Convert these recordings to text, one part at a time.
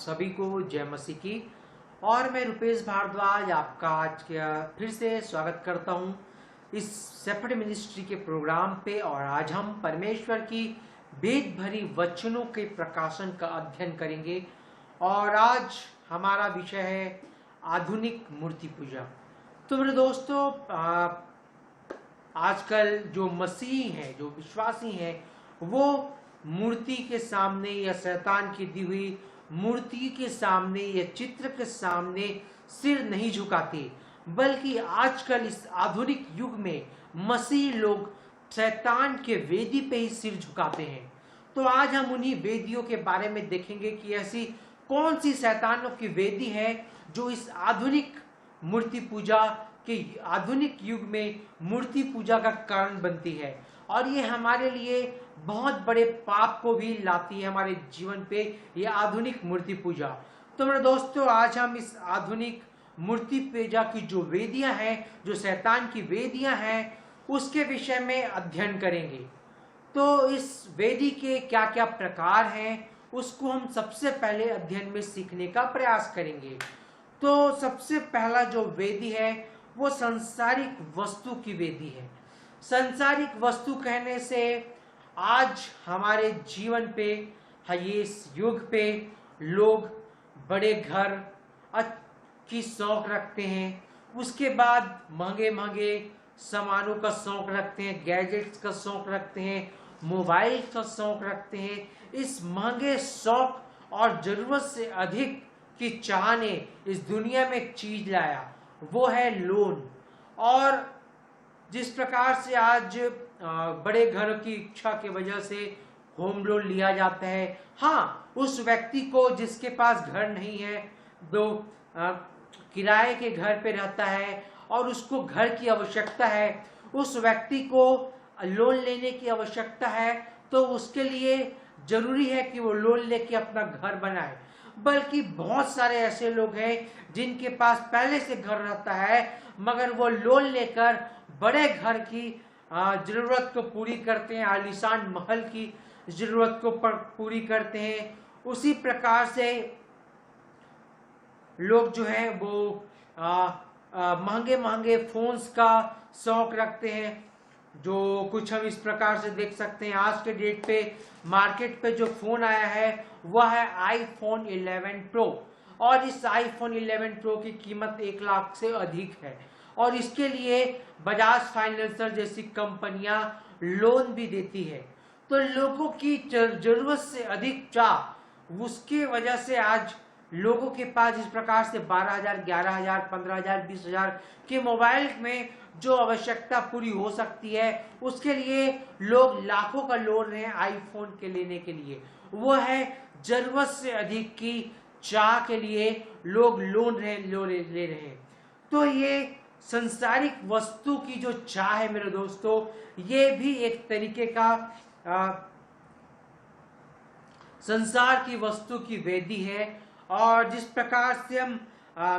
सभी को जय मसीह की। और मैं रुपेश भारद्वाज आपका आज फिर से स्वागत करता हूं इस सेफर्ड मिनिस्ट्री के प्रोग्राम पे। और आज हम परमेश्वर की वेद भरी वचनों के प्रकाशन का अध्ययन करेंगे। और आज हमारा विषय है आधुनिक मूर्ति पूजा। तो मेरे दोस्तों, आजकल जो मसीही हैं, जो विश्वासी हैं, वो मूर्ति के सामने या शैतान की दी हुई मूर्ति के सामने या चित्र के सामने सिर नहीं झुकाते, बल्कि आजकल इस आधुनिक युग में मसीही लोग शैतान के वेदी पे ही सिर झुकाते हैं। तो आज हम उन्हीं वेदियों के बारे में देखेंगे कि ऐसी कौन सी शैतानों की वेदी है जो इस आधुनिक मूर्ति पूजा के आधुनिक युग में मूर्ति पूजा का कारण बनती है। और ये हमारे लिए बहुत बड़े पाप को भी लाती है हमारे जीवन पे, ये आधुनिक मूर्ति पूजा। तो मेरे दोस्तों, आज हम इस आधुनिक मूर्ति पूजा की जो वेदियां हैं, जो शैतान की वेदियां हैं, उसके विषय में अध्ययन करेंगे। तो इस वेदी के क्या क्या प्रकार हैं, उसको हम सबसे पहले अध्ययन में सीखने का प्रयास करेंगे। तो सबसे पहला जो वेदी है वो संसारिक वस्तु की वेदी है। संसारिक वस्तु कहने से आज हमारे जीवन पे, ये इस युग पे लोग बड़े घर की शौक रखते हैं, उसके बाद महंगे महंगे सामानों का शौक रखते हैं, गैजेट्स का शौक रखते हैं, मोबाइल का शौक रखते हैं। इस महंगे शौक और जरूरत से अधिक की चाह ने इस दुनिया में एक चीज लाया, वो है लोन। और जिस प्रकार से आज बड़े घर की इच्छा की वजह से होम लोन लिया जाता है, हाँ, उस व्यक्ति को जिसके पास घर नहीं है, दो किराए के घर पे रहता है और उसको घर की आवश्यकता है, उस व्यक्ति को लोन लेने की आवश्यकता है, तो उसके लिए जरूरी है कि वो लोन लेके अपना घर बनाए। बल्कि बहुत सारे ऐसे लोग हैं जिनके पास पहले से घर रहता है, मगर वो लोन लेकर बड़े घर की जरूरत को पूरी करते हैं, आलीशान महल की जरूरत को पूरी करते हैं। उसी प्रकार से लोग जो हैं वो महंगे महंगे फोन्स का शौक रखते हैं, जो कुछ हम इस प्रकार से देख सकते हैं। आज के डेट पे मार्केट पे जो फोन आया है वह है आईफोन 11 प्रो, और इस आईफोन 11 प्रो की कीमत 1 लाख से अधिक है। और इसके लिए बजाज फाइनेंसर जैसी कंपनियां लोन भी देती है। तो लोगों की जरूरत से अधिक चाह, उसके वजह से आज लोगों के पास इस प्रकार से 12,000, 11,000, 15,000, 20,000 के मोबाइल में जो आवश्यकता पूरी हो सकती है, उसके लिए लोग लाखों का लोन रहे हैं आईफोन के लेने के लिए। वो है जरूरत से अधिक की चाह के लिए लोग लोन ले रहे हैं। तो ये संसारिक वस्तु की जो चाह है मेरे दोस्तों, ये भी एक तरीके का संसार की वस्तु की वेदी है। और जिस प्रकार से हम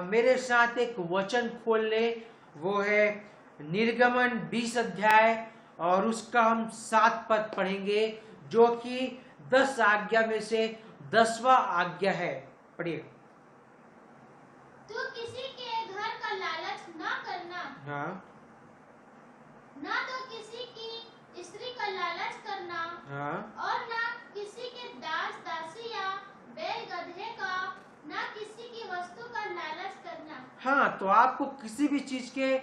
मेरे साथ एक वचन खोल ले, वो है निर्गमन 20 अध्याय, और उसका हम 7 पद पढ़ेंगे, जो कि 10 आज्ञा में से 10वां आज्ञा है। पढ़िए। तू किसी के घर का लालच ना करना। हाँ। ना तो किसी की स्त्री का लालच करना। हाँ। और ना किसी के दास दासी या बैल गधे का, ना किसी की वस्तु का लालच करना। हाँ, तो आपको किसी भी चीज के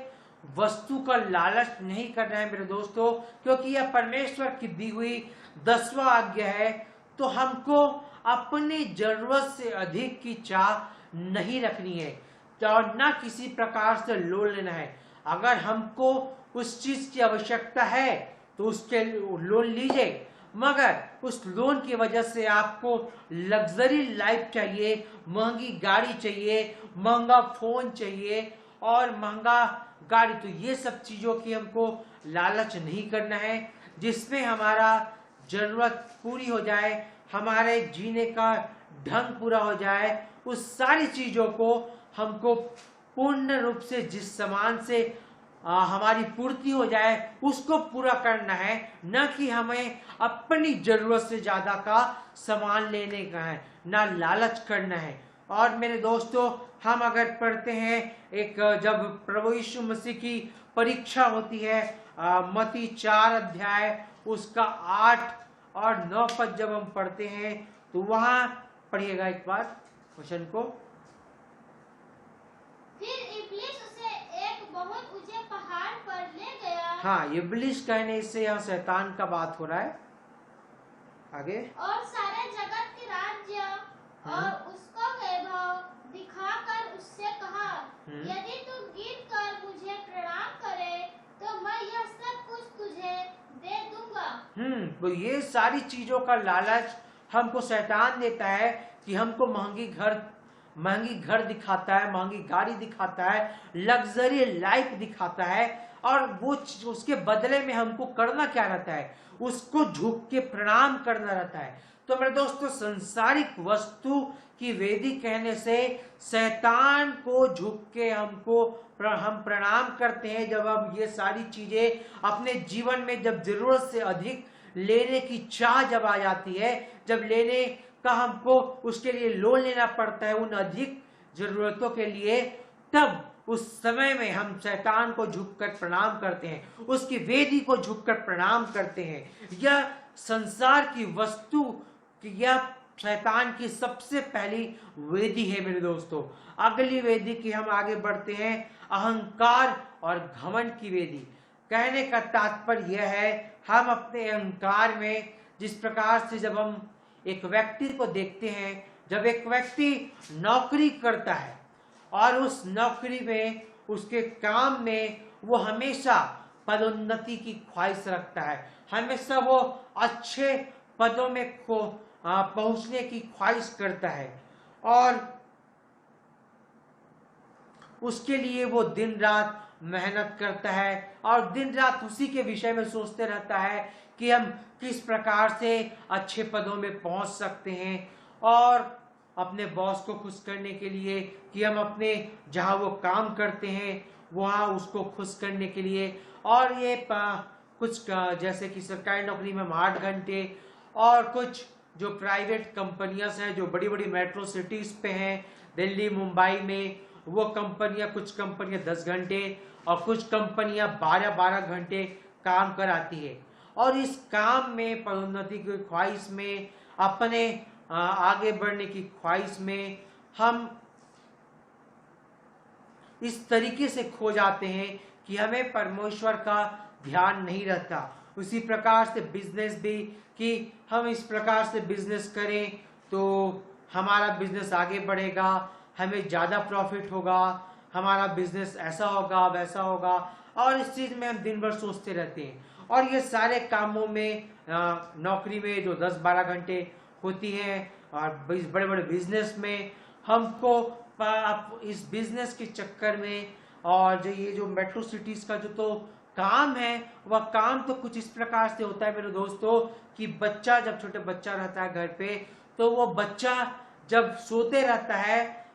वस्तु का लालच नहीं करना है मेरे दोस्तों, क्योंकि यह परमेश्वर की दी हुई 10वां आज्ञा है। तो हमको अपनी जरूरत से अधिक की चाह नहीं रखनी है, और ना किसी प्रकार से लोन लेना है। अगर हमको उस चीज की आवश्यकता है तो उसके लोन लीजिए, मगर उस लोन की वजह से आपको लग्जरी लाइफ चाहिए, महंगी गाड़ी चाहिए, महंगा फोन चाहिए और महंगा गाड़ी, तो ये सब चीजों की हमको लालच नहीं करना है। जिसमें हमारा जरूरत पूरी हो जाए, हमारे जीने का ढंग पूरा हो जाए, उस सारी चीजों को हमको पूर्ण रूप से, जिस सामान से हमारी पूर्ति हो जाए उसको पूरा करना है, न कि हमें अपनी जरूरत से ज्यादा का सामान लेने का है, ना लालच करना है। और मेरे दोस्तों, हम अगर पढ़ते हैं एक जब प्रभु यीशु मसीह की परीक्षा होती है, मत्ती 4 अध्याय उसका 8 और 9 पद जब हम पढ़ते हैं तो वहां पढ़िएगा एक बार क्वेश्चन को। फिर इब्लीस उसे एक बहुत ऊंचे पहाड़ पर ले गया। हाँ, इब्लीस कहने से यहाँ शैतान का बात हो रहा है। आगे। और सारे जगत के राज्य और उसको वैभव दिखाकर उससे कहा, यदि तू गिर कर मुझे प्रणाम करे तो मैं यह सब कुछ तुझे दे दूंगा। तो ये सारी चीजों का लालच हमको शैतान देता है कि हमको महंगी घर दिखाता है, महंगी गाड़ी दिखाता है, लग्जरी लाइफ दिखाता है, और वो उसके बदले में हमको करना क्या रहता है, उसको झुक के प्रणाम करना रहता है। तो मेरे दोस्तों, संसारिक वस्तु की वेदी कहने से शैतान को झुक के हम प्रणाम करते हैं। जब हम ये सारी चीजें अपने जीवन में जब जरूरत से अधिक लेने की चाह जब आ जाती है, जब लेने का हमको उसके लिए लोन लेना पड़ता है उन अधिक जरूरतों के लिए, तब उस समय में हम शैतान को झुककर प्रणाम करते हैं, उसकी वेदी को झुककर प्रणाम करते हैं। यह संसार की वस्तु की, यह शैतान की सबसे पहली वेदी है मेरे दोस्तों। अगली वेदी की हम आगे बढ़ते हैं, अहंकार और घमंड की वेदी। कहने का तात्पर्य यह है, हम अपने अहंकार में जिस प्रकार से जब हम एक व्यक्ति को देखते हैं, जब एक व्यक्ति नौकरी करता है और उस नौकरी में, उसके काम में वो हमेशा पदोन्नति की ख्वाहिश रखता है, हमेशा वो अच्छे पदों में पहुंचने की ख्वाहिश करता है, और उसके लिए वो दिन रात मेहनत करता है और दिन रात उसी के विषय में सोचते रहता है कि हम किस प्रकार से अच्छे पदों में पहुंच सकते हैं, और अपने बॉस को खुश करने के लिए, कि हम अपने जहां वो काम करते हैं वहां उसको खुश करने के लिए। और ये कुछ जैसे कि सरकारी नौकरी में 8 घंटे, और कुछ जो प्राइवेट कंपनियां हैं जो बड़ी बड़ी मेट्रो सिटीज पे हैं, दिल्ली मुंबई में, वो कंपनियां, कुछ कंपनियां 10 घंटे और कुछ कंपनियां 12-12 घंटे काम कराती है। और इस काम में पदोन्नति की ख्वाहिश में, अपने आगे बढ़ने की ख्वाहिश में हम इस तरीके से खो जाते हैं कि हमें परमेश्वर का ध्यान नहीं रहता। उसी प्रकार से बिजनेस भी, कि हम इस प्रकार से बिजनेस करें तो हमारा बिजनेस आगे बढ़ेगा, हमें ज़्यादा प्रॉफिट होगा, हमारा बिजनेस ऐसा होगा वैसा होगा, और इस चीज़ में हम दिन भर सोचते रहते हैं। और ये सारे कामों में, नौकरी में जो 10-12 घंटे होती हैं, और बड़े बड़े बिजनेस में हमको इस बिजनेस के चक्कर में, और जो ये जो मेट्रो सिटीज का जो तो काम है, वह काम तो कुछ इस प्रकार से होता है मेरे दोस्तों, कि बच्चा, जब छोटे बच्चा रहता है घर पे, तो वो बच्चा जब सोते रहता है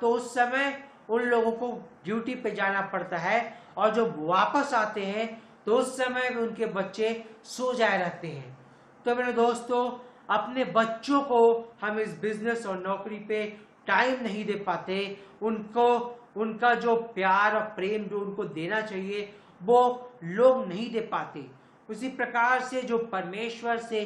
तो उस समय उन लोगों को ड्यूटी पे जाना पड़ता है, और जब वापस आते हैं तो उस समय में उनके बच्चे सो जाए रहते हैं। तो मेरे दोस्तों, अपने बच्चों को हम इस बिजनेस और नौकरी पे टाइम नहीं दे पाते, उनको उनका जो प्यार और प्रेम जो उनको देना चाहिए वो लोग नहीं दे पाते। उसी प्रकार से जो परमेश्वर से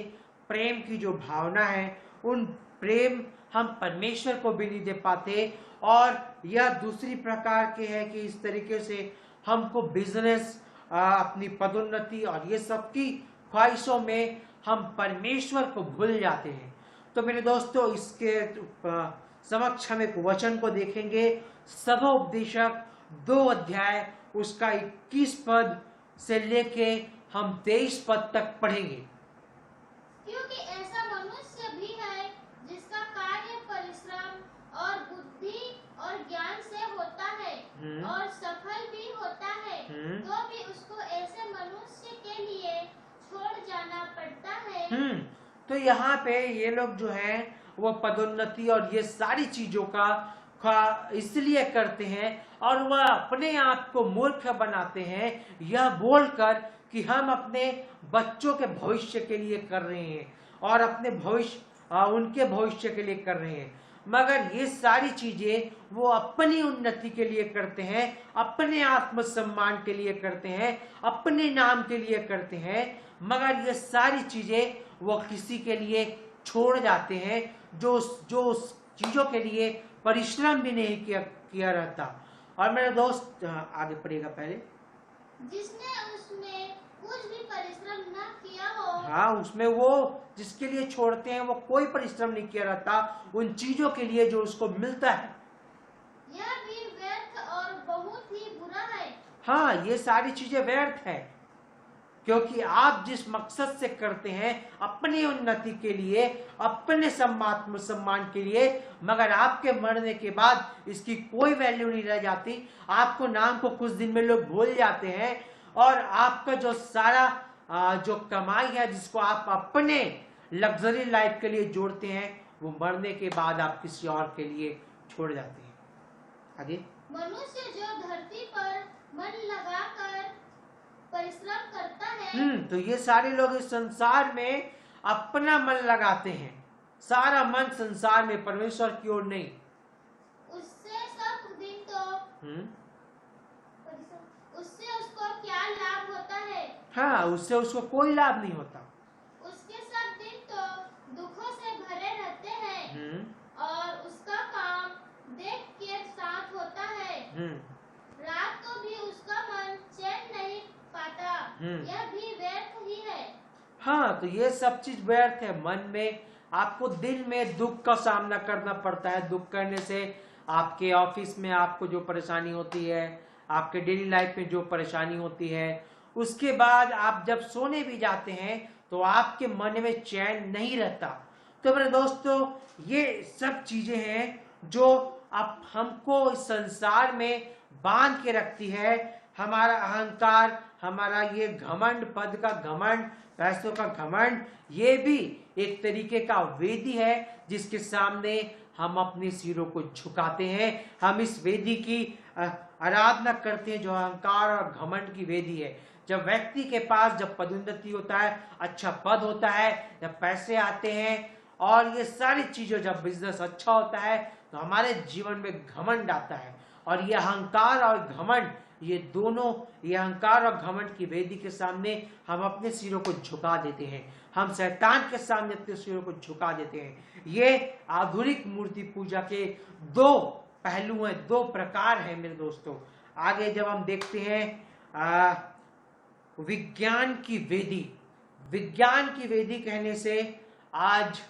प्रेम की जो भावना है, उन प्रेम हम परमेश्वर को भी नहीं दे पाते। और यह दूसरी प्रकार के है कि इस तरीके से हमको बिजनेस, अपनी पदोन्नति और ये सब की ख्वाहिशों में हम परमेश्वर को भूल जाते हैं। तो मेरे दोस्तों, इसके समक्ष हम एक वचन को देखेंगे, सभोपदेशक 2 अध्याय उसका 21 पद से लेके हम 23 पद तक पढ़ेंगे। क्योंकि ऐसा मनुष्य भी है जिसका कार्य परिश्रम और बुद्धि और ज्ञान से होता है और सफल भी होता है, तो भी उसको ऐसे मनुष्य के लिए छोड़ जाना पड़ता है। तो यहाँ पे ये लोग जो हैं वो पदोन्नति और ये सारी चीजों का इसलिए करते हैं और वह अपने आप को मूर्ख बनाते हैं यह बोलकर कि हम अपने बच्चों के भविष्य के लिए कर रहे हैं और अपने उनके भविष्य के लिए कर रहे हैं, मगर ये सारी चीजें वो अपनी उन्नति के लिए करते हैं, अपने आत्मसम्मान के लिए करते हैं, अपने नाम के लिए करते हैं, मगर ये सारी चीजें वो किसी के लिए छोड़ जाते हैं जो चीजों के लिए परिश्रम भी नहीं किया रहता। और मेरे दोस्त आगे पढ़ेगा पहले, जिसने उसमें कुछ भी परिश्रम न किया हो। हाँ, उसमें वो जिसके लिए छोड़ते हैं वो कोई परिश्रम नहीं किया रहता उन चीजों के लिए जो उसको मिलता है, यह भी व्यर्थ और बहुत ही बुरा है। हाँ, ये सारी चीजें व्यर्थ है, क्योंकि आप जिस मकसद से करते हैं अपनी उन्नति के लिए, अपने सम्मान के लिए, मगर आपके मरने के बाद इसकी कोई वैल्यू नहीं रह जाती। आपको नाम को कुछ दिन में लोग भूल जाते हैं और आपका जो सारा जो कमाई है जिसको आप अपने लग्जरी लाइफ के लिए जोड़ते हैं वो मरने के बाद आप किसी और के लिए छोड़ जाते हैं। आगे, मनुष्य जो धरती पर मन लगाकर परिश्रम करता है। तो ये सारे लोग इस संसार में अपना मन लगाते हैं, सारा मन संसार में, परमेश्वर की ओर नहीं। उससे सब दिन तो उससे उसको क्या लाभ होता है? हाँ, उससे उसको कोई लाभ नहीं होता। उसके सब दिन तो दुखों से भरे रहते हैं और उसका काम देख के साथ होता है। रात को भी उसका मन चैन नहीं पाता। यह भी व्यर्थ ही है। हाँ, तो ये सब चीज व्यर्थ है। मन में आपको दिन में दुख का सामना करना पड़ता है। दुख करने से आपके ऑफिस में आपको जो परेशानी होती है, आपके डेली लाइफ में जो परेशानी होती है, उसके बाद आप जब सोने भी जाते हैं तो आपके मन में चैन नहीं रहता। तो मेरे दोस्तों, ये सब चीजें हैं जो आप हमको इस संसार में बांध के रखती है। हमारा अहंकार, हमारा ये घमंड, पद का घमंड, पैसों का घमंड, ये भी एक तरीके का वेदी है जिसके सामने हम अपने सिरों को झुकाते हैं। हम इस वेदी की आराधना करते हैं जो अहंकार और घमंड की वेदी है। जब व्यक्ति के पास जब पदोन्नति होता है, अच्छा पद होता है, जब पैसे आते हैं और ये सारी चीजें, जब बिजनेस अच्छा होता है तो हमारे जीवन में घमंड आता है। और ये अहंकार और घमंड, ये दोनों, ये अहंकार और घमंड की वेदी के सामने हम अपने सिरों को झुका देते हैं। हम शैतान के सामने अपने सिरों को झुका देते हैं। ये आधुनिक मूर्ति पूजा के दो पहलू हैं, दो प्रकार हैं मेरे दोस्तों। आगे जब हम देखते हैं विज्ञान की वेदी, विज्ञान की वेदी कहने से आज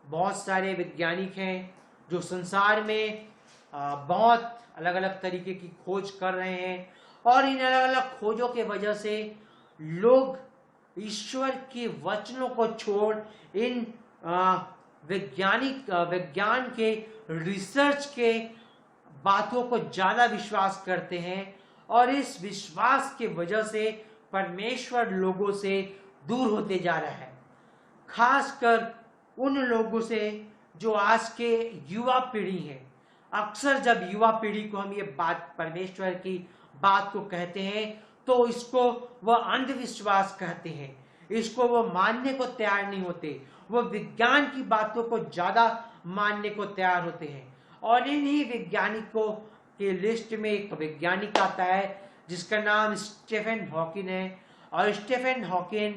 बहुत सारे वैज्ञानिक हैं जो संसार में बहुत अलग अलग तरीके की खोज कर रहे हैं और इन अलग अलग खोजों के वजह से लोग ईश्वर के वचनों को छोड़ इन विज्ञान के रिसर्च के बातों को ज्यादा विश्वास करते हैं और इस विश्वास के वजह से परमेश्वर लोगों से दूर होते जा रहा है। खासकर उन लोगों से जो आज के युवा पीढ़ी है। अक्सर जब युवा पीढ़ी को हम ये बात, परमेश्वर की बात को कहते हैं तो इसको वह अंधविश्वास कहते हैं, इसको वो मानने को तैयार नहीं होते। वो विज्ञान की बातों को ज्यादा मानने को तैयार होते हैं। और इन्हीं वैज्ञानिकों के लिस्ट में एक वैज्ञानिक आता है जिसका नाम स्टीफन हॉकिंग है। और स्टीफन हॉकिंग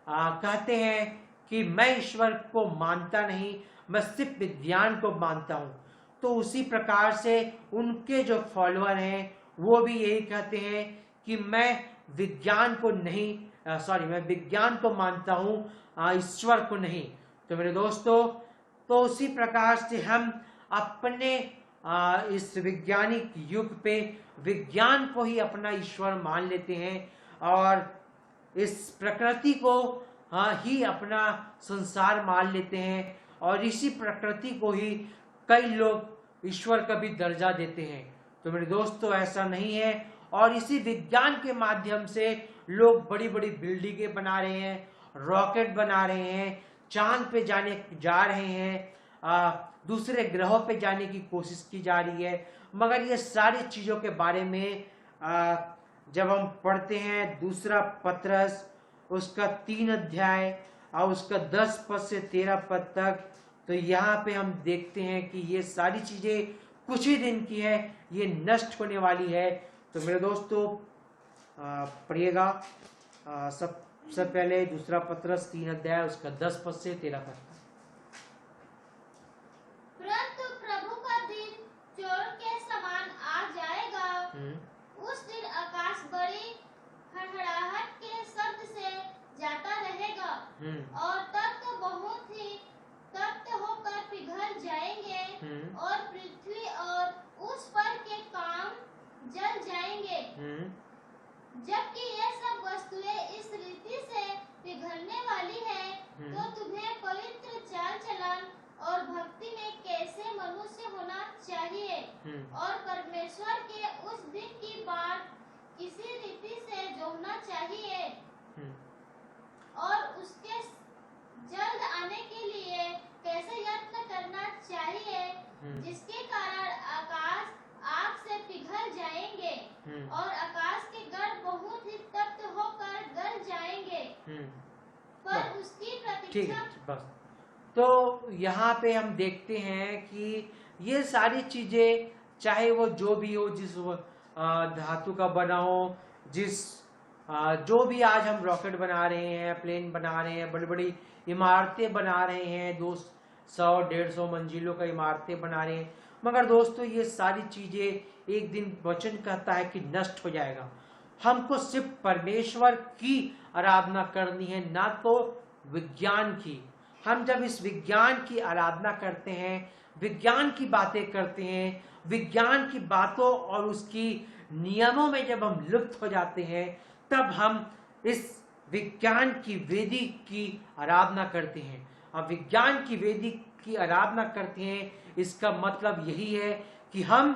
कहते हैं कि मैं ईश्वर को मानता नहीं, मैं सिर्फ विज्ञान को मानता हूँ। तो उसी प्रकार से उनके जो फॉलोअर हैं वो भी यही कहते हैं कि मैं विज्ञान को नहीं, मैं विज्ञान को मानता हूँ, ईश्वर को नहीं। तो मेरे दोस्तों, तो उसी प्रकार से हम अपने इस वैज्ञानिक युग पे विज्ञान को ही अपना ईश्वर मान लेते हैं और इस प्रकृति को ही अपना संसार मान लेते हैं और इसी प्रकृति को ही कई लोग ईश्वर का भी दर्जा देते हैं। तो मेरे दोस्तों, ऐसा नहीं है। और इसी विज्ञान के माध्यम से लोग बड़ी बड़ी बिल्डिंगें बना रहे हैं, रॉकेट बना रहे हैं, चांद पे जा रहे हैं, दूसरे ग्रहों पे जाने की कोशिश की जा रही है। मगर ये सारी चीज़ों के बारे में जब हम पढ़ते हैं दूसरा पत्रस उसका 3 अध्याय और उसका 10 पद से 13 पद तक, तो यहाँ पे हम देखते हैं कि ये सारी चीज़ें कुछ ही दिन की है, ये नष्ट होने वाली है। तो मेरे दोस्तों पढ़िएगा सबसे पहले दूसरा पत्रस 3 अध्याय उसका 10 पद से 13 पद तक। परंतु प्रभु का दिन चोर के समान आ जाएगा। उस दिन आकाश बड़ी हड़हड़ाहट के शब्द से जाता रहेगा और तख्त बहुत ही तख्त होकर पिघल जाएंगे और पृथ्वी और उस पर के काम जल जाएंगे। जबकि ये सब वस्तुएं इस रीति से पिघलने वाली है, तो तुम्हें पवित्र चाल चलन और भक्ति में कैसे मनुष्य होना चाहिए और परमेश्वर के उस दिन की बात किसी रीति से जोड़ना चाहिए और उसके जल्द आने के लिए कैसे यत्न करना चाहिए, जिसके कारण आकाश आग से पिघल जाएंगे और आकाश के गढ़ बहुत ही तप्त होकर गल जाएंगे, पर उसकी प्रतीक्षा। बस तो यहाँ पे हम देखते हैं कि ये सारी चीजें चाहे वो जो भी हो, जिस धातु का बना हो, जो भी आज हम रॉकेट बना रहे हैं, प्लेन बना रहे हैं, बड़ी बड़ी इमारतें बना रहे हैं, 200-150 मंजिलों का इमारतें बना रहे हैं, मगर दोस्तों ये सारी चीजें एक दिन वचन कहता है कि नष्ट हो जाएगा। हमको सिर्फ परमेश्वर की आराधना करनी है, ना तो विज्ञान की। हम जब इस विज्ञान की आराधना करते हैं, विज्ञान की बातें करते हैं, विज्ञान की बातों और उसकी नियमों में जब हम लुप्त हो जाते हैं, तब हम इस विज्ञान की वेदी की आराधना करते हैं। अब विज्ञान की वेदी की आराधना करते हैं, इसका मतलब यही है कि हम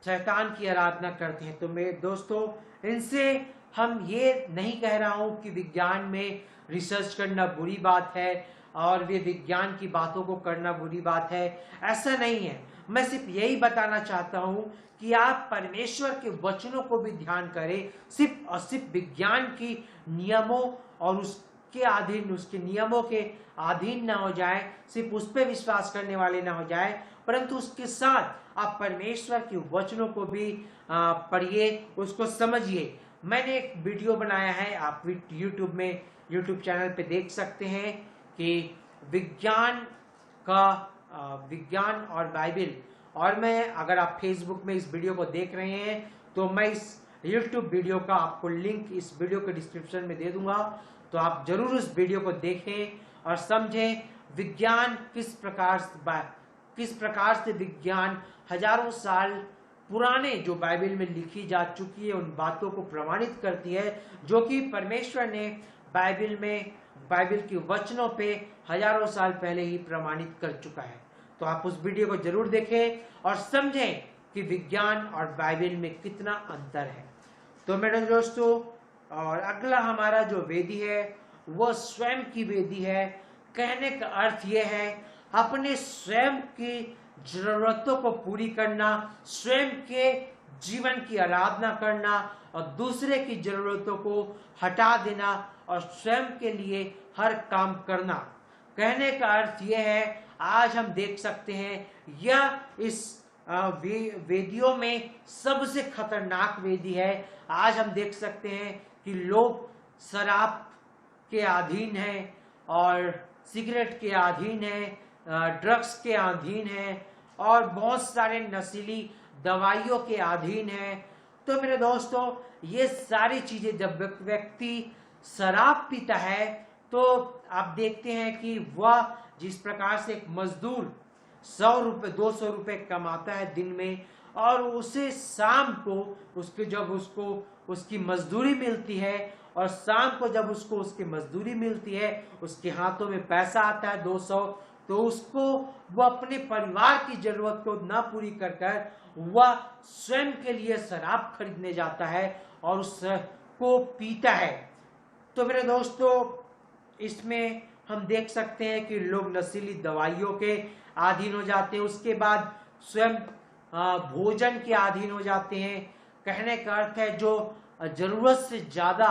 शैतान की आराधना करते हैं। तो मेरे दोस्तों, इनसे हम ये नहीं कह रहा हूं कि विज्ञान में रिसर्च करना बुरी बात है और वे विज्ञान की बातों को करना बुरी बात है, ऐसा नहीं है। मैं सिर्फ यही बताना चाहता हूं कि आप परमेश्वर के वचनों को भी ध्यान करें, सिर्फ और सिर्फ विज्ञान की नियमों और उसके अधीन, उसके नियमों के अधीन ना हो जाए, सिर्फ उस पर विश्वास करने वाले ना हो जाए, परंतु उसके साथ आप परमेश्वर के वचनों को भी पढ़िए, उसको समझिए। मैंने एक वीडियो बनाया है, आप यूट्यूब चैनल पे देख सकते हैं कि विज्ञान और बाइबल, और मैं अगर आप फेसबुक में इस वीडियो को देख रहे हैं तो मैं इस यूट्यूब वीडियो का आपको लिंक इस वीडियो के डिस्क्रिप्शन में दे दूंगा, तो आप जरूर उस वीडियो को देखें और समझें विज्ञान किस प्रकार से विज्ञान हजारों साल पुराने जो बाइबल में लिखी जा चुकी है उन बातों को प्रमाणित करती है, जो कि परमेश्वर ने बाइबल के वचनों पे हजारों साल पहले ही प्रमाणित कर चुका है। तो आप उस वीडियो को जरूर देखें और समझें कि विज्ञान और बाइबल में कितना अंतर है। तो मेरे दोस्तों, और अगला हमारा जो वेदी है वो स्वयं की वेदी है। कहने का अर्थ यह है अपने स्वयं की जरूरतों को पूरी करना, स्वयं के जीवन की आराधना करना और दूसरे की जरूरतों को हटा देना और स्वयं के लिए हर काम करना। कहने का अर्थ यह है, आज हम देख सकते हैं यह इस वेदियों में सबसे खतरनाक वेदी है। आज हम देख सकते हैं कि लोग शराब के अधीन हैं और सिगरेट के अधीन हैं, ड्रग्स के अधीन हैं और बहुत सारे नशीली दवाइयों के अधीन हैं। तो मेरे दोस्तों, ये सारी चीजें जब व्यक्ति शराब पीता है तो आप देखते हैं कि वह जिस प्रकार से एक मजदूर 100 रुपए 200 रुपए कमाता है दिन में, और उसे शाम को उसकी मजदूरी मिलती है, और शाम को जब उसको उसकी मजदूरी मिलती है, उसके हाथों में पैसा आता है 200, तो उसको वह अपने परिवार की जरूरत को ना पूरी कर वह स्वयं के लिए शराब खरीदने जाता है और उसको पीता है। तो मेरे दोस्तों, इसमें हम देख सकते हैं कि लोग नशीली दवाइयों के अधीन हो जाते हैं, उसके बाद स्वयं भोजन के अधीन हो जाते हैं। कहने का अर्थ है जो जरूरत से ज्यादा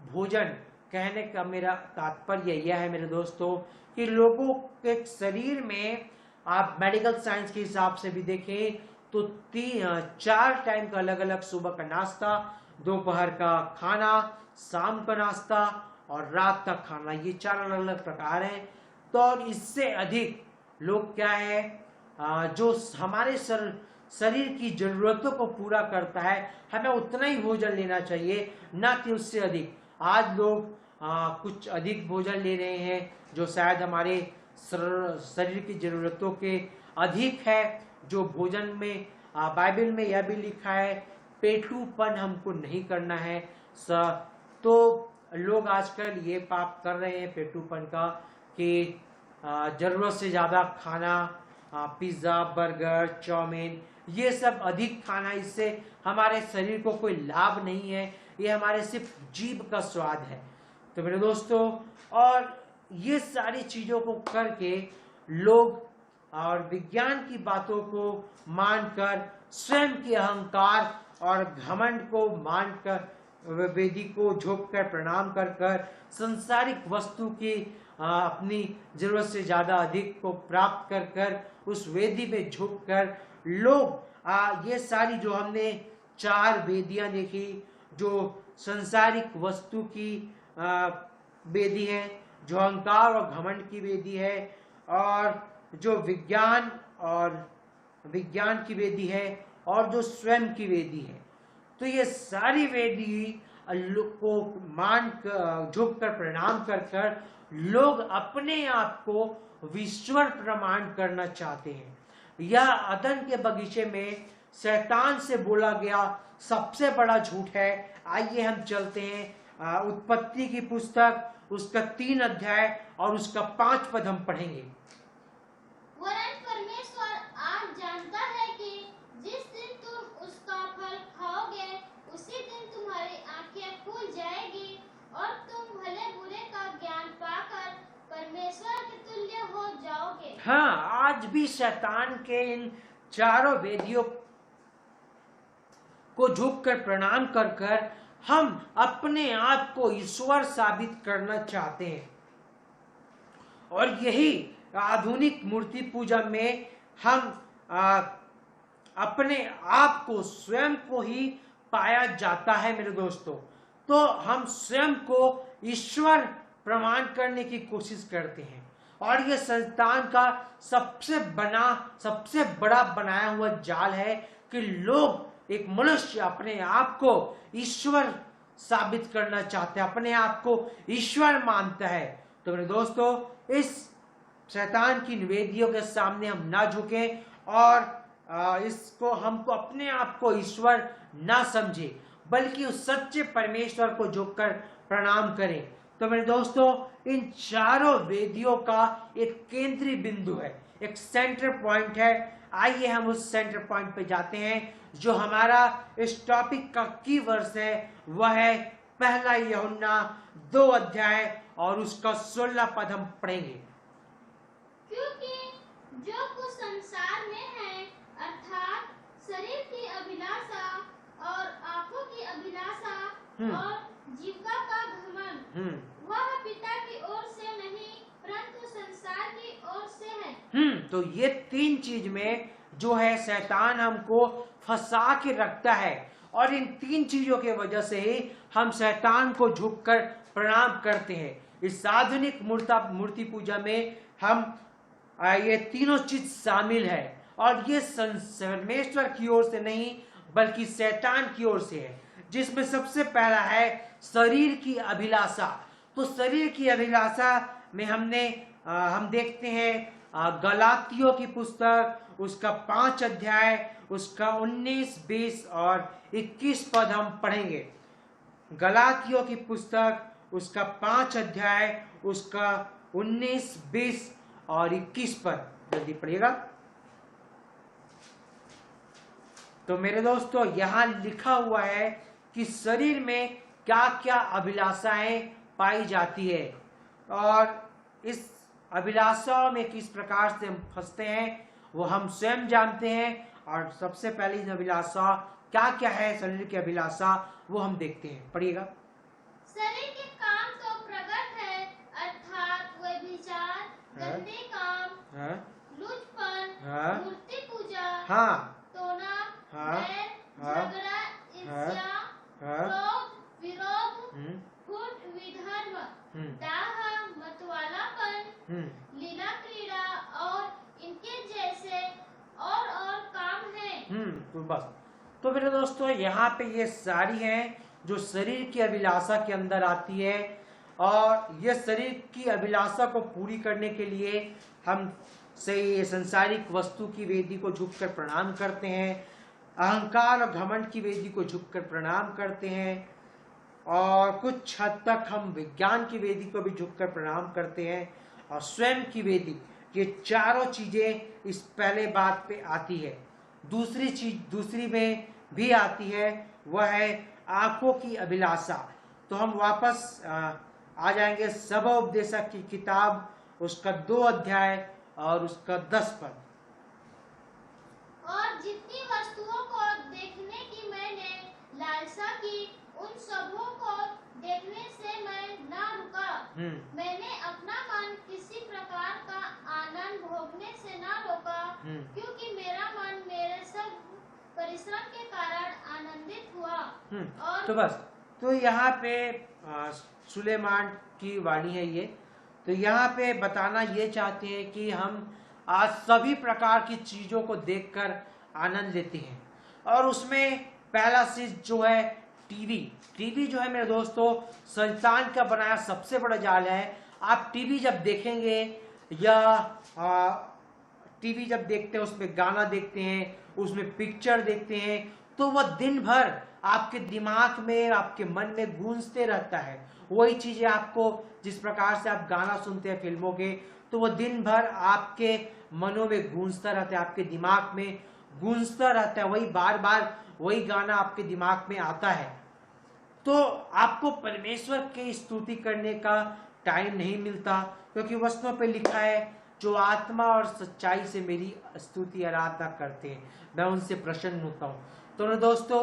भोजन, कहने का मेरा तात्पर्य यह है मेरे दोस्तों कि लोगों के शरीर में, आप मेडिकल साइंस के हिसाब से भी देखें तो 4 टाइम का अलग अलग, सुबह का नाश्ता, दोपहर का खाना, शाम का नाश्ता और रात का खाना, ये 4 अलग अलग प्रकार हैं। तो और इससे अधिक लोग क्या है, जो हमारे शरीर की जरूरतों को पूरा करता है, हमें उतना ही भोजन लेना चाहिए, ना कि उससे अधिक। आज लोग कुछ अधिक भोजन ले रहे हैं जो शायद हमारे शरीर की जरूरतों के अधिक है। जो भोजन में बाइबल में यह भी लिखा है, पेटूपन हमको नहीं करना है। तो लोग आजकल ये पाप कर रहे हैं पेटूपन का, कि जरूरत से ज्यादा खाना, पिज्जा, बर्गर, चाउमीन, ये सब अधिक खाना, इससे हमारे शरीर को कोई लाभ नहीं है, ये हमारे सिर्फ जीभ का स्वाद है। तो मेरे दोस्तों, और ये सारी चीजों को करके लोग और विज्ञान की बातों को मानकर, स्वयं के अहंकार और घमंड को मानकर, वेदी को झुककर प्रणाम कर कर संसारिक वस्तु की अपनी जरूरत से ज्यादा अधिक को प्राप्त कर कर उस वेदी में झुककर लोग ये सारी जो हमने 4 वेदियां देखी, जो संसारिक वस्तु की वेदी है, जो अहंकार और घमंड की वेदी है, और जो विज्ञान की वेदी है, और जो स्वयं की वेदी है। तो ये सारी वेदी को मान कर, झुक कर प्रणाम कर कर लोग अपने आप को ईश्वर प्रमाण करना चाहते हैं। यह अदन के बगीचे में शैतान से बोला गया सबसे बड़ा झूठ है। आइए हम चलते हैं उत्पत्ति की पुस्तक, उसका 3 अध्याय और उसका 5 पद हम पढ़ेंगे। वरन परमेश्वर आज जानता है कि जिस दिन तुम उसका फल खाओगे उसी दिन तुम्हारी आंखें खुल जाएगी और तुम भले बुरे का ज्ञान पाकर परमेश्वर के तुल्य हो जाओगे। हाँ, आज भी शैतान के इन 4 वेदियों को झुककर प्रणाम कर कर हम अपने आप को ईश्वर साबित करना चाहते हैं, और यही आधुनिक मूर्ति पूजा में हम अपने आप को, स्वयं को ही पाया जाता है मेरे दोस्तों। तो हम स्वयं को ईश्वर प्रमाण करने की कोशिश करते हैं, और यह शैतान का सबसे बड़ा बनाया हुआ जाल है कि लोग, एक मनुष्य अपने आप को ईश्वर साबित करना चाहते हैं, अपने आप को ईश्वर मानता है। तो मेरे दोस्तों, इस शैतान की वेदियों के सामने हम ना झुकें और इसको, हमको अपने आप को ईश्वर ना समझे, बल्कि उस सच्चे परमेश्वर को झुककर प्रणाम करें। तो मेरे दोस्तों, इन 4 वेदियों का एक केंद्रीय बिंदु है, एक सेंटर पॉइंट है। आइए हम उस सेंटर पॉइंट पे जाते हैं। जो हमारा इस टॉपिक का की वर्स है वह है 1 यूहन्ना 2 अध्याय और उसका 16 पद हम पढ़ेंगे। क्योंकि जो कुछ संसार में है, अर्थात शरीर की अभिलाषा और आंखों की अभिलाषा और जीविका का घमंड, वह पिता की ओर से नहीं परंतु संसार की ओर से है। तो ये 3 चीज में जो है शैतान हमको फंसा के रखता है, और इन 3 चीजों के वजह से ही हम शैतान को झुककर प्रणाम करते हैं। इस आधुनिक मूर्ति पूजा में हम ये तीनों चीज शामिल है, और ये परमेश्वर की ओर से नहीं बल्कि शैतान की ओर से है, जिसमें सबसे पहला है शरीर की अभिलाषा। तो शरीर की अभिलाषा में हम देखते हैं गलातियों की पुस्तक, उसका 5 अध्याय, उसका 19, 20 और 21 पद हम पढ़ेंगे। गलातियों की पुस्तक, उसका 5 अध्याय, उसका 19, 20 और 21 पद जल्दी पढ़िएगा। तो मेरे दोस्तों, यहाँ लिखा हुआ है कि शरीर में क्या क्या अभिलाषाएं पाई जाती है, और इस अभिलाषाओं में किस प्रकार से हम फंसते हैं वो हम स्वयं जानते हैं। और सबसे पहली अभिलाषा क्या क्या है, शरीर की अभिलाषा, वो हम देखते हैं। पढ़िएगा। शरीर के काम तो प्रकट है, अर्थात वे विचार, गंदे काम, लुचपन, मूर्ति पूजा, टोना, बैर, झगड़ा, ईर्ष्या, क्रोध, विरोध, फूट, विधर्म, दाह, मतवालापन, लीला क्रीड़ा और इनके जैसे और काम हैं। तो बस, तो मेरे दोस्तों यहाँ पे ये सारी हैं जो शरीर की अभिलाषा के अंदर आती है। और ये शरीर की अभिलाषा को पूरी करने के लिए हम से संसारिक वस्तु की वेदी को झुककर प्रणाम करते हैं, अहंकार और घमंड की वेदी को झुककर प्रणाम करते हैं, और कुछ हद तक हम विज्ञान की वेदी को भी झुककर प्रणाम करते हैं, और स्वयं की वेदी। ये चारों चीजें इस पहले बात पे आती है। दूसरी में भी आती है, वह है आंखों की अभिलाषा। तो हम वापस आ जाएंगे सबोपदेशक की किताब, उसका 2 अध्याय और उसका 10 पद। और जितनी वस्तुओं को देखने की मैंने लालसा की, उन सबों को देखने से मैं ना रुका। मैंने अपना मन किसी प्रकार का आनंद भोगने से ना रोका, क्योंकि मेरा मन मेरे सब परिश्रम के कारण आनंदित हुआ। और तो बस, तो यहाँ पे सुलेमान की वाणी है ये। तो यहाँ पे बताना ये चाहते हैं कि हम आज सभी प्रकार की चीजों को देखकर आनंद लेते हैं, और उसमें पहला चीज जो है टीवी जो है मेरे दोस्तों, शैतान का बनाया सबसे बड़ा जाल है। आप टीवी जब देखेंगे या टीवी जब देखते हैं, उसमें गाना देखते हैं, उसमें पिक्चर देखते हैं, तो वह दिन भर आपके दिमाग में, आपके मन में गूंजते रहता है। वही चीजें आपको, जिस प्रकार से आप गाना सुनते हैं फिल्मों के, तो वह दिन भर आपके मनों में गूंजता रहता है, आपके दिमाग में गूंजता रहता है। वही बार बार वही गाना आपके दिमाग में आता है। तो आपको परमेश्वर की स्तुति करने का टाइम नहीं मिलता, क्योंकि वचनों पे लिखा है, जो आत्मा और सच्चाई से मेरी स्तुति आराधना करते हैं, मैं उनसे प्रसन्न होता हूँ। तो दोस्तों,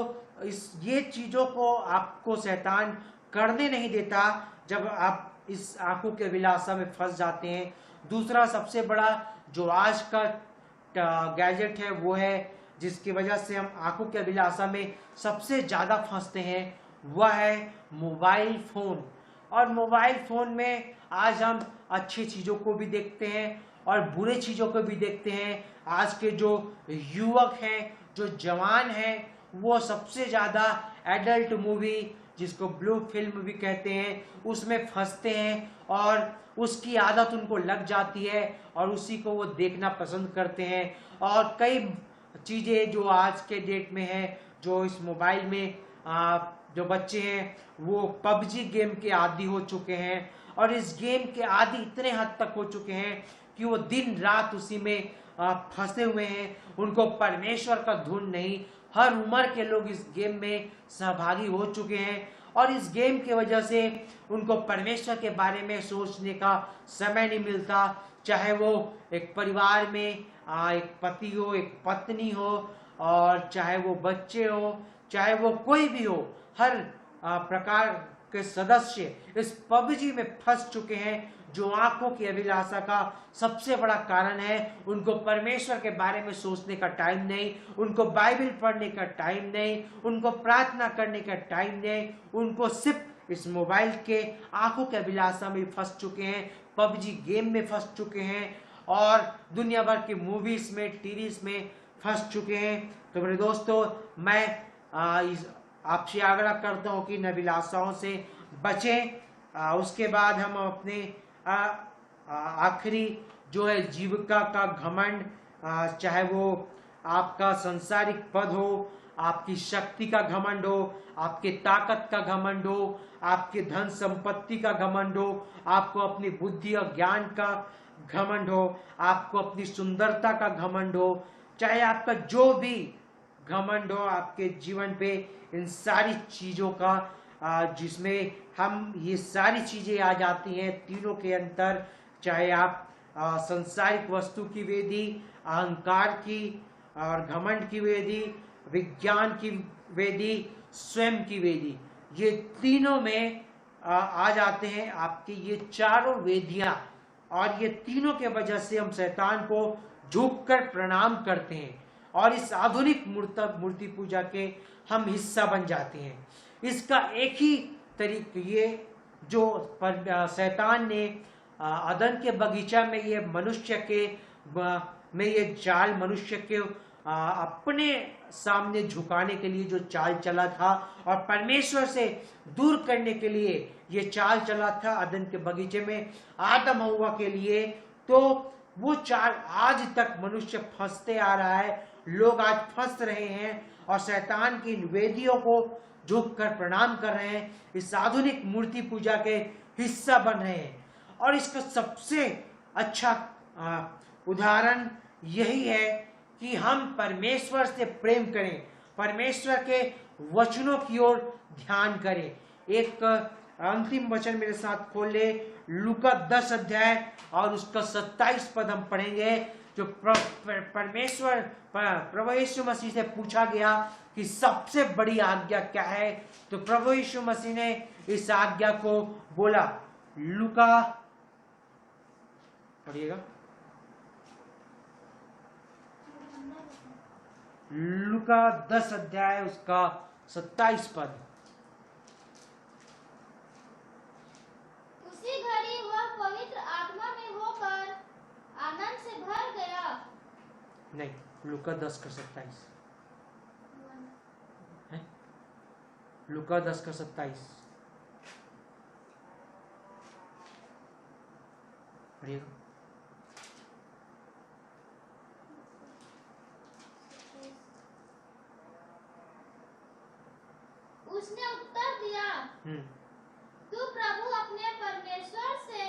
ये चीजों को आपको शैतान करने नहीं देता जब आप इस आंखों के अभिलाषा में फंस जाते हैं। दूसरा सबसे बड़ा जो आज का गैजेट है, वो है जिसकी वजह से हम आंखों के अभिलाषा में सबसे ज्यादा फंसते हैं, वह है मोबाइल फोन। और मोबाइल फोन में आज हम अच्छी चीजों को भी देखते हैं और बुरे चीजों को भी देखते हैं। आज के जो युवक हैं, जो जवान हैं, वो सबसे ज्यादा एडल्ट मूवी, जिसको ब्लू फिल्म भी कहते हैं, उसमें फंसते हैं और उसकी आदत उनको लग जाती है और उसी को वो देखना पसंद करते हैं। और कई चीजें जो आज के डेट में है, जो इस मोबाइल में जो बच्चे हैं, वो पबजी गेम के आदी हो चुके हैं, और इस गेम के आदी इतने हद तक हो चुके हैं कि वो दिन रात उसी में फंसे हुए हैं। उनको परमेश्वर का धुन नहीं, हर उम्र के लोग इस गेम में सहभागी हो चुके हैं, और इस गेम की वजह से उनको परमेश्वर के बारे में सोचने का समय नहीं मिलता। चाहे वो एक परिवार में एक पति हो, एक पत्नी हो, और चाहे वो बच्चे हो, चाहे वो कोई भी हो, हर प्रकार के सदस्य इस पबजी में फंस चुके हैं, जो आंखों की अभिलाषा का सबसे बड़ा कारण है। उनको परमेश्वर के बारे में सोचने का टाइम नहीं, उनको बाइबल पढ़ने का टाइम नहीं, उनको प्रार्थना करने का टाइम नहीं, उनको सिर्फ इस मोबाइल के आंखों के अभिलाषा में फंस चुके हैं, पबजी गेम में फंस चुके हैं, और दुनिया भर की मूवीज में, टीवीज में फंस चुके हैं। तो मेरे दोस्तों, मैं आपसे आग्रह करता हूँ कि इन अभिलाषाओं से बचें। उसके बाद हम अपने आखिरी जो है जीविका का घमंड, चाहे वो आपका संसारिक पद हो, आपकी शक्ति का घमंड हो, आपके ताकत का घमंड हो, आपके धन संपत्ति का घमंड हो, आपको अपनी बुद्धि और ज्ञान का घमंड हो, आपको अपनी सुंदरता का घमंड हो, चाहे आपका जो भी घमंड हो आपके जीवन पे, इन सारी चीजों का जिसमें हम ये सारी चीजें आ जाती हैं तीनों के अंतर। चाहे आप संसारिक वस्तु की वेदी, अहंकार की और घमंड की वेदी, विज्ञान की वेदी, स्वयं की वेदी, ये तीनों में आ जाते हैं आपके ये चारों वेदियां। और ये तीनों के वजह से हम शैतान को झुककर प्रणाम करते हैं और इस आधुनिक मूर्ति पूजा के हम हिस्सा बन जाते हैं। इसका एक ही तरीका, ये जो शैतान ने अदन के बगीचा में ये मनुष्य के में ये चाल मनुष्य के अपने सामने झुकाने के लिए जो चाल चला था और परमेश्वर से दूर करने के लिए ये चाल चला था अदन के बगीचे में आदम हव्वा के लिए, तो वो चाल आज तक मनुष्य फंसते आ रहा है। लोग आज फंस रहे हैं और शैतान की वेदियों को झुककर प्रणाम कर रहे हैं, इस आधुनिक मूर्ति पूजा के हिस्सा बन रहे हैं। और इसका सबसे अच्छा उदाहरण यही है कि हम परमेश्वर से प्रेम करें, परमेश्वर के वचनों की ओर ध्यान करें। एक अंतिम वचन मेरे साथ खोले, लूका 10 अध्याय और उसका 27 पद हम पढ़ेंगे, जो परमेश्वर प्रभु यीशु मसीह से पूछा गया कि सबसे बड़ी आज्ञा क्या है, तो प्रभु यीशु मसीह ने इस आज्ञा को बोला। लूका पढ़िएगा, लूका 10 अध्याय उसका 27 पद। उसी घड़ी वह पवित्र आत्मा में होकर आनंद से भर गया। नहीं, लूका 10 का 27 है, लूका 10 का 27 पढ़िएगा। उसने उत्तर दिया, तू प्रभु अपने परमेश्वर से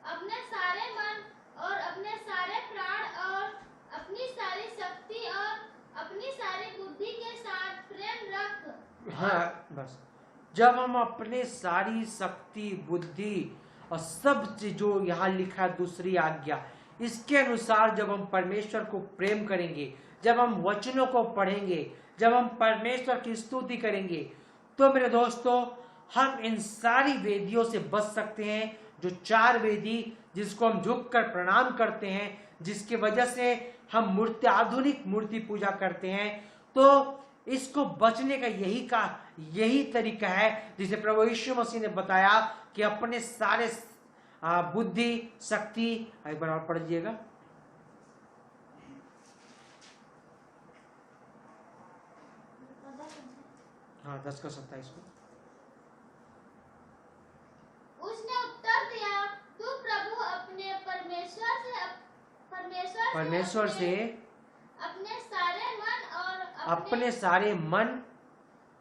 अपने सारे मन और अपने सारे प्राण और अपनी सारी शक्ति और अपनी सारी बुद्धि के साथ प्रेम रख। हाँ, बस जब हम अपने सारी शक्ति, बुद्धि और सब जो यहाँ लिखा है दूसरी आज्ञा, इसके अनुसार जब हम परमेश्वर को प्रेम करेंगे, जब हम वचनों को पढ़ेंगे, जब हम परमेश्वर की स्तुति करेंगे, तो मेरे दोस्तों हम इन सारी वेदियों से बच सकते हैं। जो चार वेदी जिसको हम झुककर प्रणाम करते हैं, जिसके वजह से हम आधुनिक मूर्ति पूजा करते हैं, तो इसको बचने का यही तरीका है जिसे प्रभु यीशु मसीह ने बताया कि अपने सारे बुद्धि, शक्ति, एक बार और पढ़ लीजिएगा। हाँ, 10 का 27 को। उसने उत्तर दिया, तू प्रभु अपने परमेश्वर से अपने सारे मन और अपने सारे मन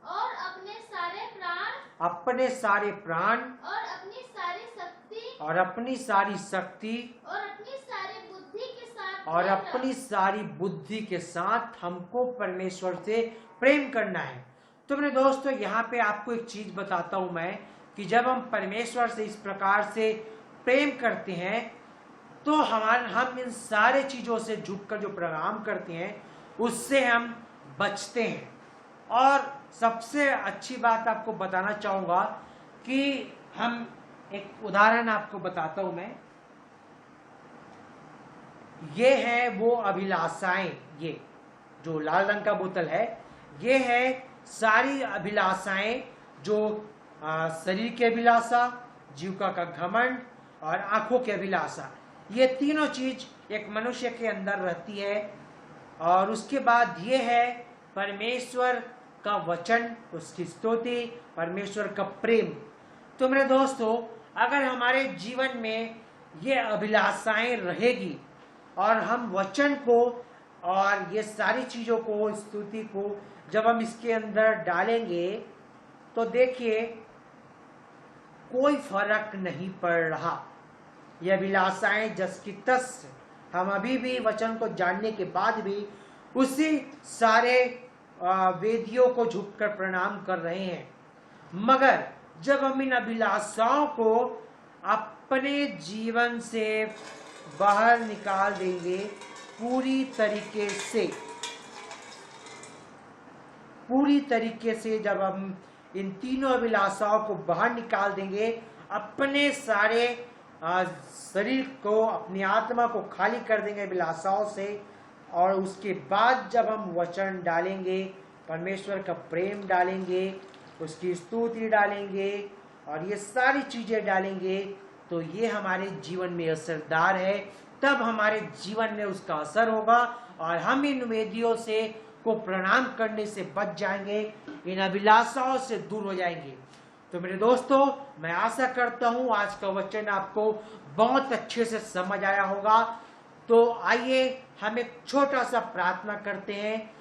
और अपने सारे प्राण अपने सारे प्राण और अपनी सारी शक्ति और अपनी सारी शक्ति और अपनी सारी बुद्धि के साथ और अपनी सारी बुद्धि के साथ हमको परमेश्वर से प्रेम करना है। तो मेरे दोस्तों, यहाँ पे आपको एक चीज बताता हूं मैं कि जब हम परमेश्वर से इस प्रकार से प्रेम करते हैं, तो हम इन सारे चीजों से झुककर जो प्रणाम करते हैं उससे हम बचते हैं। और सबसे अच्छी बात आपको बताना चाहूंगा कि हम एक उदाहरण आपको बताता हूं मैं। ये है वो अभिलाषाएं, ये जो लाल रंग का बोतल है, ये है सारी अभिलाषाएं जो शरीर की अभिलाषा, जीविका का घमंड और आंखों की अभिलाषा, ये तीनों चीज एक मनुष्य के अंदर रहती है। और उसके बाद ये है परमेश्वर का वचन, उसकी स्तुति, परमेश्वर का प्रेम। तो मेरे दोस्तों, अगर हमारे जीवन में ये अभिलाषाएं रहेगी और हम वचन को और ये सारी चीजों को, स्तुति को जब हम इसके अंदर डालेंगे, तो देखिए कोई फर्क नहीं पड़ रहा। ये अभिलाषाएं जस की तस, हम अभी भी वचन को जानने के बाद भी उसी सारे वेदियों को झुककर प्रणाम कर रहे हैं। मगर जब हम इन अभिलाषाओं को अपने जीवन से बाहर निकाल देंगे पूरी तरीके से जब हम इन तीनों अभिलाषाओं को बाहर निकाल देंगे, अपने सारे शरीर को, अपनी आत्मा को खाली कर देंगे अभिलाषाओं से, और उसके बाद जब हम वचन डालेंगे, परमेश्वर का प्रेम डालेंगे, उसकी स्तुति डालेंगे और ये सारी चीजें डालेंगे, तो ये हमारे जीवन में असरदार है। तब हमारे जीवन में उसका असर होगा और हम इन वेदियों से को प्रणाम करने से बच जाएंगे, इन अभिलाषाओं से दूर हो जाएंगे। तो मेरे दोस्तों, मैं आशा करता हूँ आज का वचन आपको बहुत अच्छे से समझ आया होगा। तो आइए हम एक छोटा सा प्रार्थना करते हैं।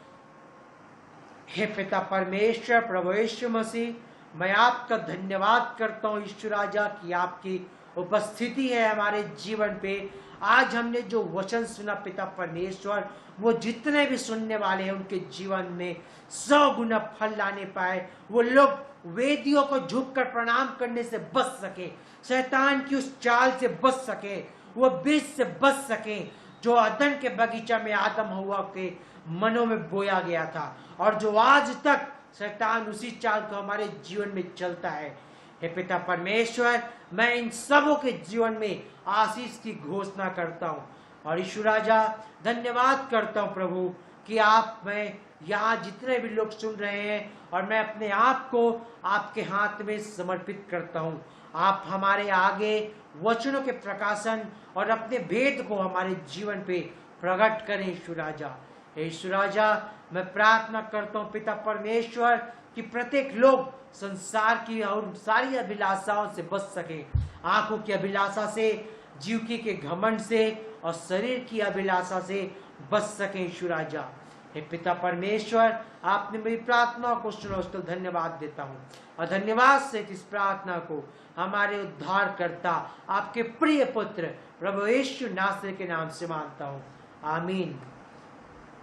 हे पिता परमेश्वर, प्रभु यीशु मसीह, मैं आपका धन्यवाद करता हूँ ईश्वर राजा की आपकी उपस्थिति है हमारे जीवन पे। आज हमने जो वचन सुना पिता परमेश्वर, वो जितने भी सुनने वाले हैं उनके जीवन में 100 गुना फल लाने पाए, वो लोग वेदियों को झुककर प्रणाम करने से बच सके, शैतान की उस चाल से बच सके, वो बीज से बच सके जो अदन के बगीचा में आदम हव्वा के मनों में बोया गया था, और जो आज तक शैतान उसी चाल को हमारे जीवन में चलता है। हे पिता परमेश्वर, मैं इन सबों के जीवन में आशीष की घोषणा करता हूँ, और ईश्वर राजा धन्यवाद करता हूँ प्रभु कि आप, मैं यहाँ जितने भी लोग सुन रहे हैं, और मैं अपने आप को आपके हाथ में समर्पित करता हूँ। आप हमारे आगे वचनों के प्रकाशन और अपने भेद को हमारे जीवन पे प्रकट करें ईश्वर राजा। ईश्वर राजा, मैं प्रार्थना करता हूँ पिता परमेश्वर कि प्रत्येक लोग संसार की और सारी अभिलाषाओं से बच सके, आंखों की अभिलाषा से, जीवकी के घमंड से और शरीर की अभिलाषा से बच सके ईश्वर राजा। हे पिता परमेश्वर, आपने मेरी प्रार्थना को सुना, उसको धन्यवाद देता हूँ, और धन्यवाद से इस प्रार्थना को हमारे उद्धार करता आपके प्रिय पुत्र प्रभु यीशु नासरी के नाम से मांगता हूँ, आमीन।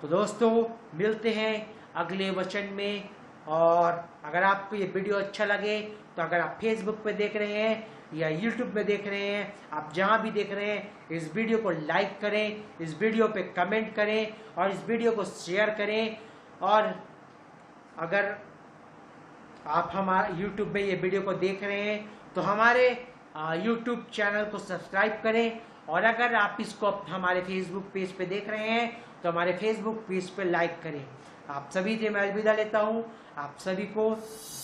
तो दोस्तों, मिलते हैं अगले वचन में। और अगर आपको ये वीडियो अच्छा लगे तो अगर आप फेसबुक पे देख रहे हैं या यूट्यूब पे देख रहे हैं, आप जहां भी देख रहे हैं, इस वीडियो को लाइक करें, इस वीडियो पे कमेंट करें और इस वीडियो को शेयर करें। और अगर आप हमारे यूट्यूब में ये वीडियो को देख रहे हैं तो हमारे यूट्यूब चैनल को सब्सक्राइब करें, और अगर आप इसको हमारे फेसबुक पेज पे देख रहे हैं तो हमारे फेसबुक पेज पे लाइक करें। आप सभी से मैं अलविदा लेता हूँ। आप सभी को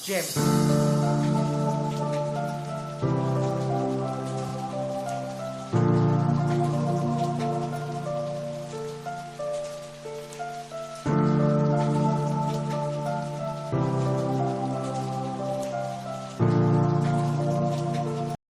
जय हिंद।